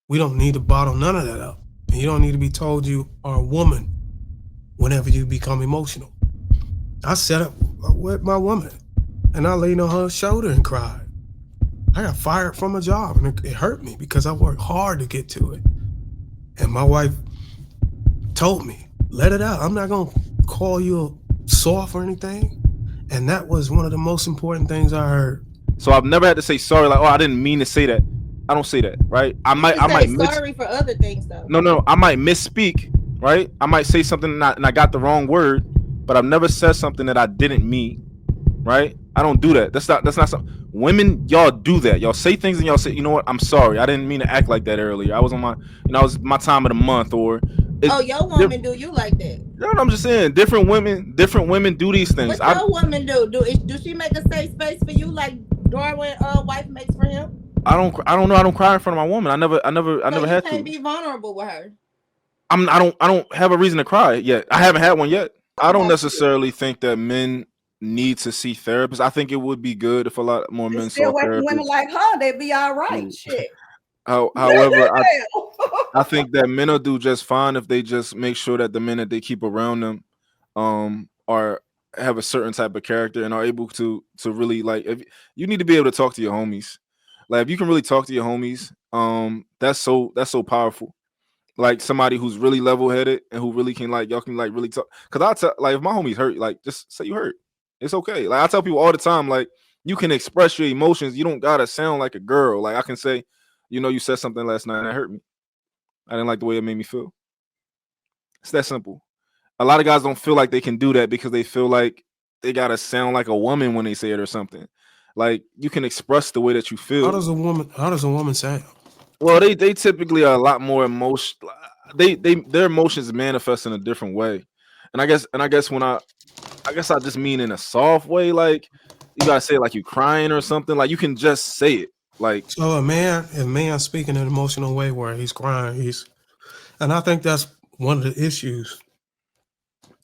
We don't need to bottle none of that up. And you don't need to be told you are a woman whenever you become emotional. I sat up with my woman and I leaned on her shoulder and cried. I got fired from a job and it hurt me because I worked hard to get to it. And my wife told me, let it out. I'm not going to call you soft or anything. And that was one of the most important things I heard. So I've never had to say sorry, like, oh, I didn't mean to say that. I don't say that, right? I You might can I say might sorry for other things though. no, I might misspeak, right? I might say something and I got the wrong word, but I've never said something that I didn't mean, right? I don't do that. That's not something women, y'all do that. Y'all say things and y'all say, you know what? I'm sorry. I didn't mean to act like that earlier. I was on my, I was my time of the month, or Oh, your woman do you like that? no, I'm just saying different women do these things. What your woman do? Do she make a safe space for you like Darwin wife makes for him? I don't know. I don't cry in front of my woman. I never So you had can't to. be vulnerable with her. I don't have a reason to cry yet. I haven't had one yet. I don't That's necessarily think that men need to see therapists. I think it would be good if a lot more men Still saw working women therapists. like her, they'd be all right. Shit. However, I think that men will do just fine if they just make sure that the men that they keep around them are have a certain type of character and are able to really, like, if you need to be able to talk to your homies. Like if you can really talk to your homies, that's so powerful. Like somebody who's really level headed and who really can, like, y'all can like really talk. Cause I tell, like, if my homies hurt, like, just say you hurt. It's okay. Like I tell people all the time, like, you can express your emotions. You don't gotta sound like a girl. Like I can say, you know, you said something last night and that hurt me. I didn't like the way it made me feel. It's that simple. A lot of guys don't feel like they can do that because they feel like they gotta sound like a woman when they say it or something. Like you can express the way that you How feel. does a woman sound? Well, they typically are a lot more emotion. Their emotions manifest in a different way, and I guess I guess I just mean in a soft way. Like you gotta say it like you crying or something. Like you can just say it. Like So a man speaking in an emotional way where he's crying, and I think that's one of the issues.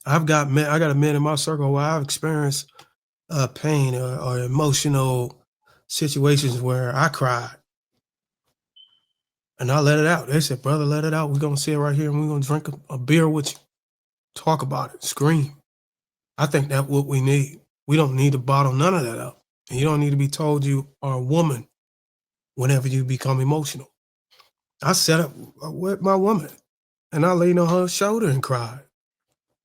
I got a man in my circle where I've experienced pain or emotional situations where I cried and I let it out. They said, "Brother, let it out. We're gonna sit right here and we're gonna drink a beer with you, talk about it, scream." I think that's what we need. We don't need to bottle none of that up, and you don't need to be told you are a woman whenever you become emotional. I sat up with my woman and I leaned on her shoulder and cried.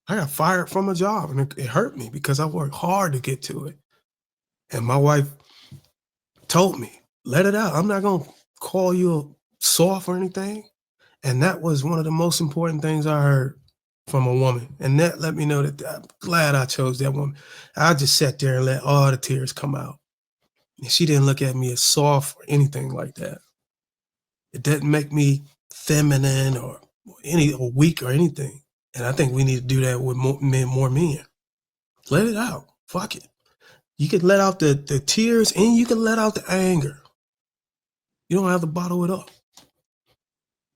I got fired from a job and it hurt me because I worked hard to get to it. And my wife told me, let it out. I'm not going to call you soft or anything. And that was one of the most important things I heard from a woman. And that let me know that I'm glad I chose that woman. I just sat there and let all the tears come out. And she didn't look at me as soft or anything like that. It didn't make me feminine or weak or anything. And I think we need to do that with more men. Let it out. Fuck it. You can let out the tears and you can let out the anger. You don't have to bottle it up.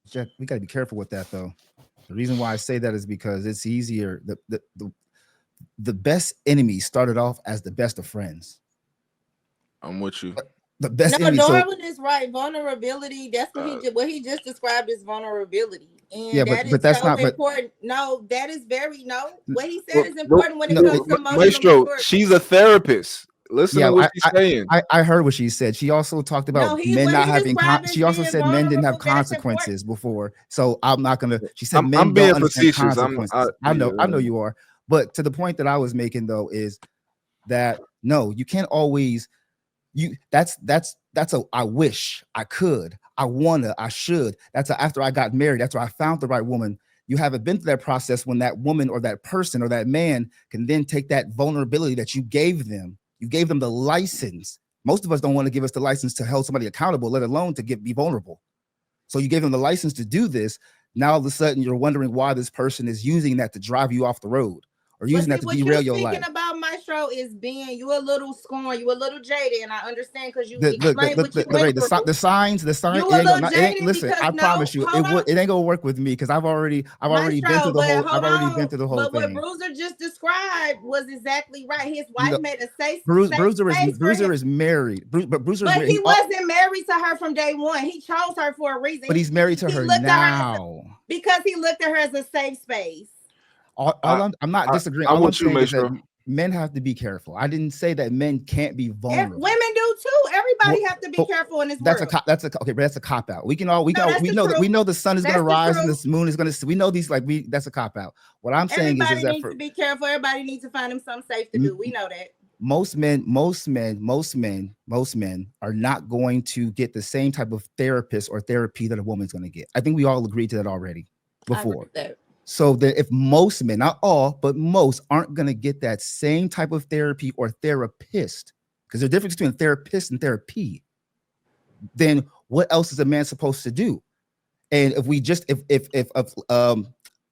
Jeff, we got to be careful with that, though. The reason why I say that is because it's easier. The best enemies started off as the best of friends. I'm with you. The best No, enemy. Darwin is right. Vulnerability. That's what he just described as vulnerability, and Yeah, that is but that's so not. But important. No, that is very no. What he said is important when it no, comes to emotional Maestro, maturity. she's a therapist. Listen yeah, to what she's saying. I heard what she said. She also talked about No, men what not he having. described as She also being said men didn't have vulnerable. That's important. consequences before. So I'm not gonna. She said I'm men don't being understand facetious. consequences. I know you are. But to the point that I was making though is that no, you can't always. That's a I wish I could, I wanna, I should. That's after I got married, after I found the right woman. You haven't been through that process when that woman or that person or that man can then take that vulnerability that you gave them. You gave them the license. Most of us don't want to give us the license to hold somebody accountable, let alone to be vulnerable. So you gave them the license to do this. Now all of a sudden you're wondering why this person is using that to drive you off the road or using that to derail your life. What you speaking about, Maestro is being you a little scorned, you a little jaded, and I understand because you The explained what you went through. the signs. You It a ain't little gonna, it ain't, jaded listen, because I promise you, hold on. it ain't gonna work with me because I've already been through Maestro, the whole. but I've already hold been on. through the whole But what thing. Bruiser just described was exactly right. His You wife know, made a safe Bruiser space for him. is married, but Bruiser But is he wasn't married to her from day one. He chose her for a reason. but he's married to He her looked at her now. because he looked at her as a safe space. I'm not disagreeing. I'm All I'm with you, saying is that Maestro. men have to be careful. I didn't say that men can't be vulnerable. Women do too. Everybody Well, have to be but careful in this That's world. okay, but that's a cop out. We No, that's the truth. we know the sun is That's gonna the rise and truth. the moon is gonna. We know these that's a cop out. What I'm saying is Everybody that needs to be careful. Everybody needs to find them something safe to do. We know that. most men are not going to get the same type of therapist or therapy that a woman's going to get. I think we all agreed to that already before. So that if most men, not all, but most aren't going to get that same type of therapy or therapist, because there's a difference between therapist and therapy, then what else is a man supposed to do? And if we just if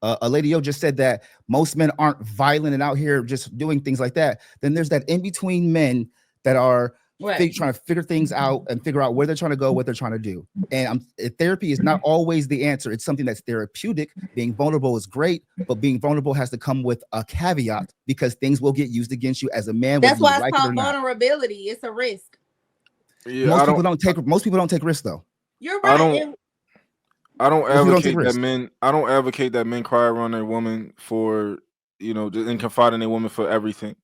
a lady just said that most men aren't violent and out here just doing things like that, then there's that in between men that are trying to figure things out and figure out where they're trying to go, what they're trying to do. And therapy is not always the answer. It's something that's therapeutic. Being vulnerable is great, but being vulnerable has to come with a caveat because things will get used against you as a man. That's why it's called vulnerability. It's a risk. Yeah, most people don't take risks though. You're right. I don't advocate that men. I don't advocate that men cry around their woman for, and confide in their woman for everything.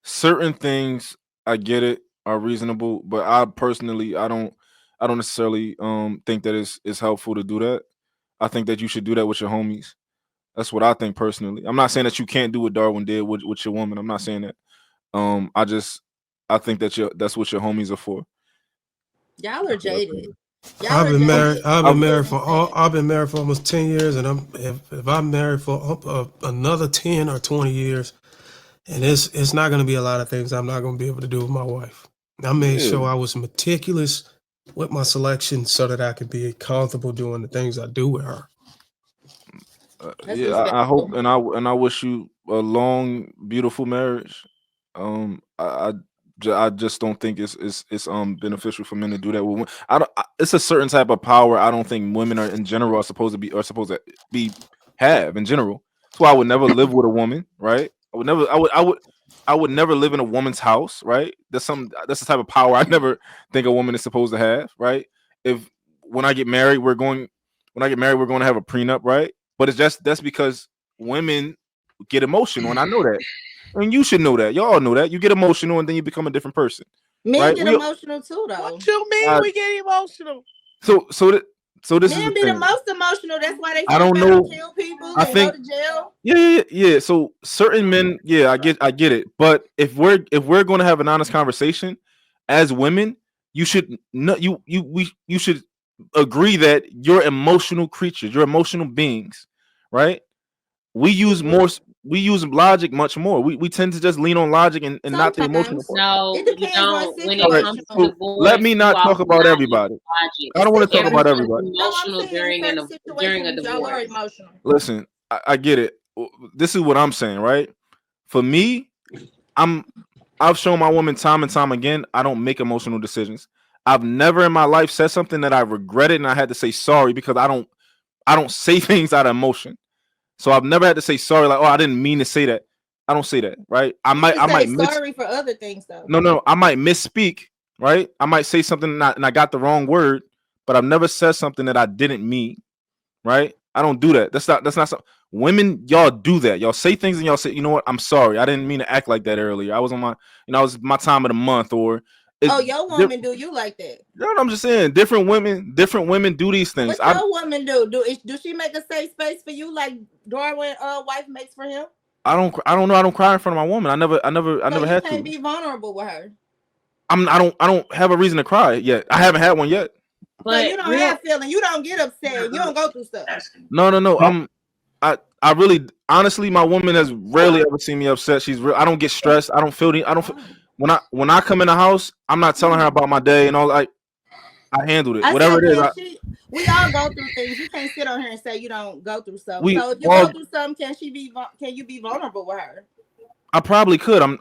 Certain things, I get it, are reasonable, but I personally, I don't necessarily think that it's helpful to do that. I think that you should do that with your homies. That's what I think personally. I'm not saying that you can't do what Darwin did with your woman. I'm not saying that. I think that that's what your homies are for. Y'all are jaded. I've been married for almost 10 years, and if I'm married for another 10 or 20 years, and it's not going to be a lot of things I'm not going to be able to do with my wife. I made sure I was meticulous with my selection so that I could be comfortable doing the things I do with her. I hope and I wish you a long, beautiful marriage. I just don't think it's beneficial for men to do that with women. It's a certain type of power I don't think women are in general are supposed to have in general. That's why I would never live with a woman, right? I would never live in a woman's house, right? That's the type of power I never think a woman is supposed to have, right? When I get married, we're going to have a prenup, right? But that's because women get emotional, and I know that. And you should know that. Y'all know that. You get emotional and then you become a different person. Men get emotional too, though. What you mean we get emotional? So this men is be the most emotional. That's why they I don't know. Kill people. I think go to jail. Yeah. So certain men, I get it. But if we're going to have an honest conversation, as women, you should you should agree that you're emotional creatures. You're emotional beings, right? We use logic much more. We tend to just lean on logic and not the emotional part. No, it depends on when it comes to divorce, let me not talk about everybody. I don't want to talk about everybody. Emotional during a divorce. Listen, I get it. This is what I'm saying, right? For me, I've shown my woman time and time again, I don't make emotional decisions. I've never in my life said something that I regretted and I had to say sorry because I don't say things out of emotion. So I've never had to say sorry, like, oh, I didn't mean to say that. I don't say that, right? I might sorry for other things though. No, I might misspeak, right? I might say something and I got the wrong word, but I've never said something that I didn't mean, right? I don't do that. That's not something. Women, y'all do that. Y'all say things and y'all say, you know what? I'm sorry. I didn't mean to act like that earlier. I was on my, I was my time of the month, or your woman do you like that? You know what I'm just saying? Different women do these things. What your woman do? Do she make a safe space for you like Darwin wife makes for him? I don't know. I don't cry in front of my woman. I never had to. You can't be vulnerable with her. I don't have a reason to cry yet. I haven't had one yet. But you don't have feelings. You don't get upset. You don't go through stuff. No. I really, honestly, my woman has rarely ever seen me upset. I don't get stressed. I don't feel when I come in the house, I'm not telling her about my day and all. Like, I handled it. Whatever it is. We all go through things. You can't sit on here and say you don't go through stuff. So if you go through something, can you be vulnerable with her? I probably could.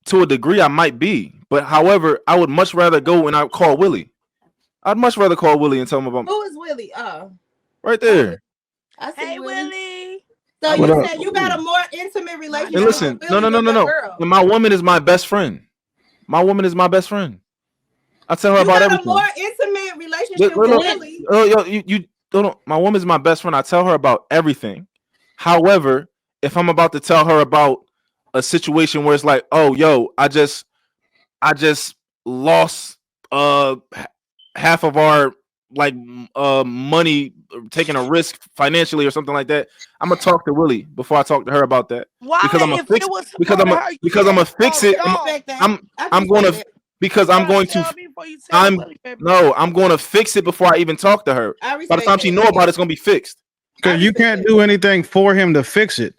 To a degree, I might be, but however, I would much rather go and I call Willie. I'd much rather call Willie and tell him about. Who is Willie? Oh, right there. I see Hey, Willie. Willie. So What you up? said you got a more intimate relationship. And listen, with Willie than your girl. And my woman is my best friend. My woman is my best friend. I tell her You about got everything. a more intimate relationship with Willie. You don't. My woman's my best friend. I tell her about everything. However, if I'm about to tell her about a situation where it's like, oh, yo, I just lost half of our money, taking a risk financially or something like that, I'm gonna talk to Willie before I talk to her about that. Why? Because I'm gonna fix it. Because I'm gonna fix it. I'm going to fix it before I even talk to her. By the time she know about it, it's gonna be fixed. Because you can't do anything for him to fix it.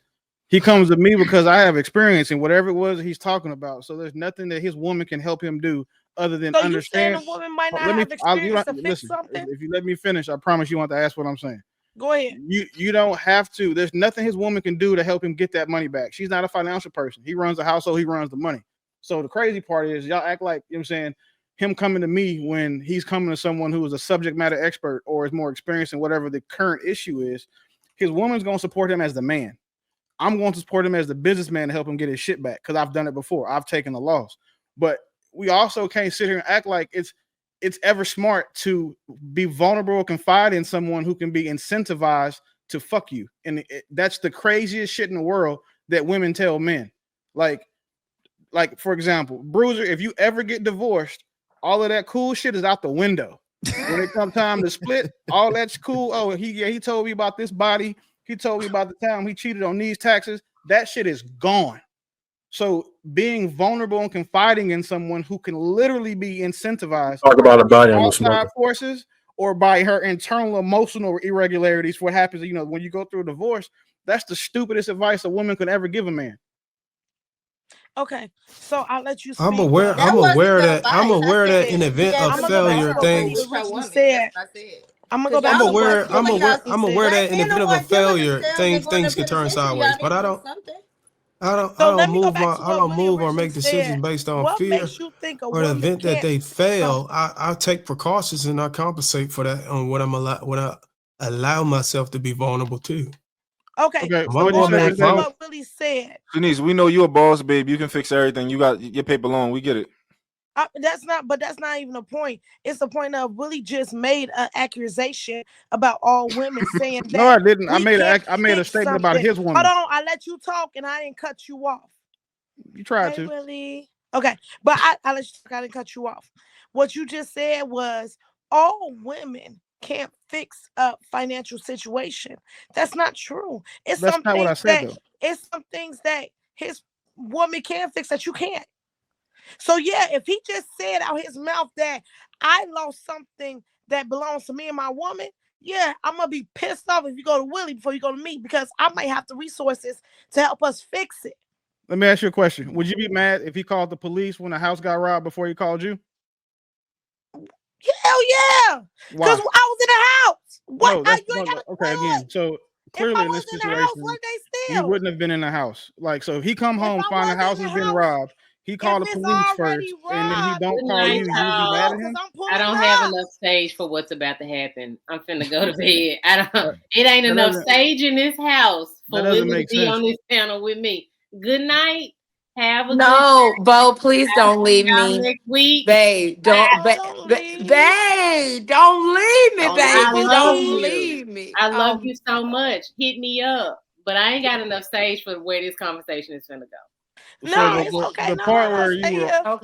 He comes to me because I have experience in whatever it was he's talking about. So there's nothing that his woman can help him do other than understand. You saying a woman might not have experience to fix something? If you let me finish, I promise you won't have to ask what I'm saying. Go ahead. You don't have to. There's nothing his woman can do to help him get that money back. She's not a financial person. He runs the household. He runs the money. So the crazy part is y'all act like, you know what I'm saying, him coming to me when he's coming to someone who is a subject matter expert or is more experienced in whatever the current issue is. His woman's going to support him as the man. I'm going to support him as the businessman to help him get his shit back because I've done it before. I've taken the loss. But we also can't sit here and act like it's ever smart to be vulnerable or confide in someone who can be incentivized to fuck you. And that's the craziest shit in the world that women tell men. Like for example, Bruiser, if you ever get divorced, all of that cool shit is out the window. When it comes time to split, all that's cool. Oh, he told me about this body. He told me about the time he cheated on these taxes. That shit is gone. So being vulnerable and confiding in someone who can literally be incentivized talk about a body on the outside smoke forces or by her internal emotional irregularities, what happens, when you go through a divorce, that's the stupidest advice a woman could ever give a man. Okay, so I'll let you speak. I'm aware that in event of failure, things. I'm gonna go back. I'm aware that in event of a failure, things can turn sideways. But I don't move or make decisions based on fear or the event that they fail. I take precautions and I compensate for that on what I allow myself to be vulnerable to. Okay. So what Willie said. Denise, we know you're a boss, babe. You can fix everything. You got your paper long. We get it. That's not even the point. It's the point of Willie just made an accusation about all women saying that. No, I didn't. I made a statement about his woman. Hold on, I let you talk and I didn't cut you off. You tried to. Willie. Okay, but I let you talk. I didn't cut you off. What you just said was all women can't fix a financial situation. That's not true. That's not what I said, though. It's some things that his woman can fix that you can't. So yeah, if he just said out his mouth that I lost something that belongs to me and my woman, yeah, I'm gonna be pissed off if you go to Willie before you go to me because I might have the resources to help us fix it. Let me ask you a question. Would you be mad if he called the police when the house got robbed before he called you? Hell yeah! Because I was in the house. What? No, okay, again. So clearly in this situation, he wouldn't have been in the house. So if he come home, find the house has been robbed, he called the police first, and then he don't call you, you'd be mad at him? I don't have enough stage for what's about to happen. I'm finna go to bed. It ain't enough stage in this house for women to be on this panel with me. Good night. Have a good Bo, please don't leave me. Next week. Babe, don't leave me, baby. Don't leave me. I love you so much. Hit me up. But I ain't got enough stage for where this conversation is finna go. The part where you were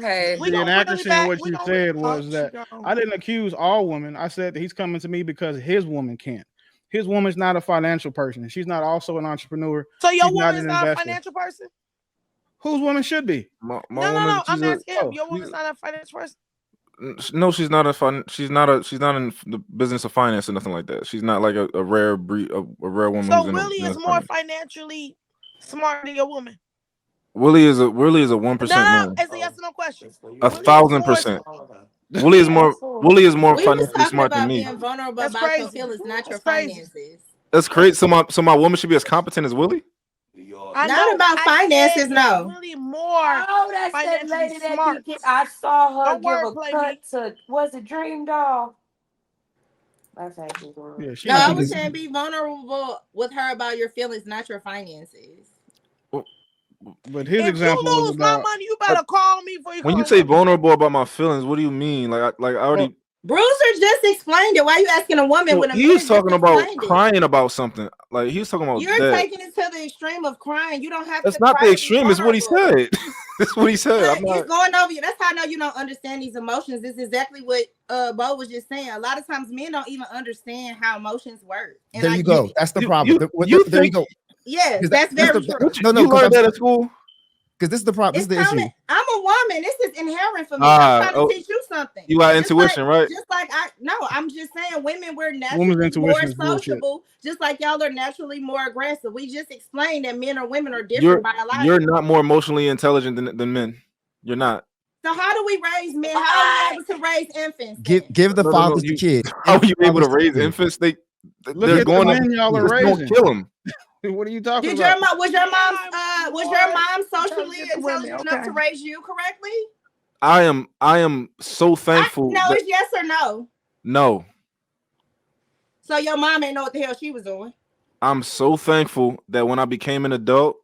the inaccuracy in what you said was that I didn't accuse all women. I said that he's coming to me because his woman can't. His woman's not a financial person. She's not also an entrepreneur. So your woman's not a financial person? Whose woman should be? My no. I'm asking him. Your woman's not a financial person. No, she's not she's not in the business of finance or nothing like that. She's not like a rare breed, a rare woman. So Willie is more financially smart than your woman. Willie is a 1% man. It's a yes or no question. 1,000%. Willie is more financially smart than me. Being vulnerable about your feelings, not your finances. That's crazy. So my woman should be as competent as Willie. Not about finances, no. Really more. Oh, that's that lady that I saw her give a cut to, was it Dream Doll? That's actually yeah, no, I was saying be vulnerable with her about your feelings, not your finances. But his if example you was lose about, my money, you better call me before you When call you say vulnerable about my feelings, what do you mean? Like I already. Bruiser just explained it. Why are you asking a woman when a He man was talking just about explained it? crying about something. Like he was talking about You're that. taking it to the extreme of crying. You don't have That's to not cry the to be extreme. It's what he vulnerable. said. That's what he said. But I'm not. it's going over you. That's how I know you don't understand these emotions. This is exactly what Bo was just saying. A lot of times men don't even understand how emotions work. And there you go. That's the problem. There you go. Yes, that's very true. No, you learned that at school. Because this is the problem. This is the issue. I'm a woman. This is inherent for me. I'm trying to teach you something. You got Just intuition, right? Just like I'm just saying women, we're Woman's naturally intuition more is bullshit. sociable, just like y'all are naturally more aggressive. We just explained that men or women are different biologically. You're not more emotionally intelligent than men. You're not. So how do we raise men? How are we able to raise infants? Give the fathers the kids. How are you able to raise infants? They're going men y'all are raising. Don't kill them. What are you talking Did about? was your mom socially intelligent enough to raise you correctly? I am so thankful. No, it's yes or no. No. So your mom ain't know what the hell she was doing. I'm so thankful that when I became an adult,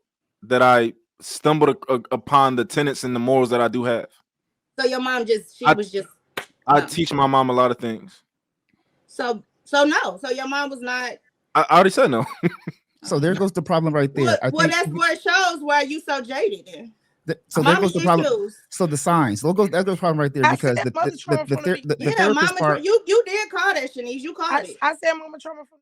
that I stumbled upon the tenets and the morals that I do have. So your mom I teach my mom a lot of things. So no. So your mom was not. I already said no. So there goes the problem right there. Well, that's what shows why you so jaded then. So there goes the problem. So the signs. That goes the problem right there because the therapist part. You did call that, Shanice. You called it. I said Mama Trauma from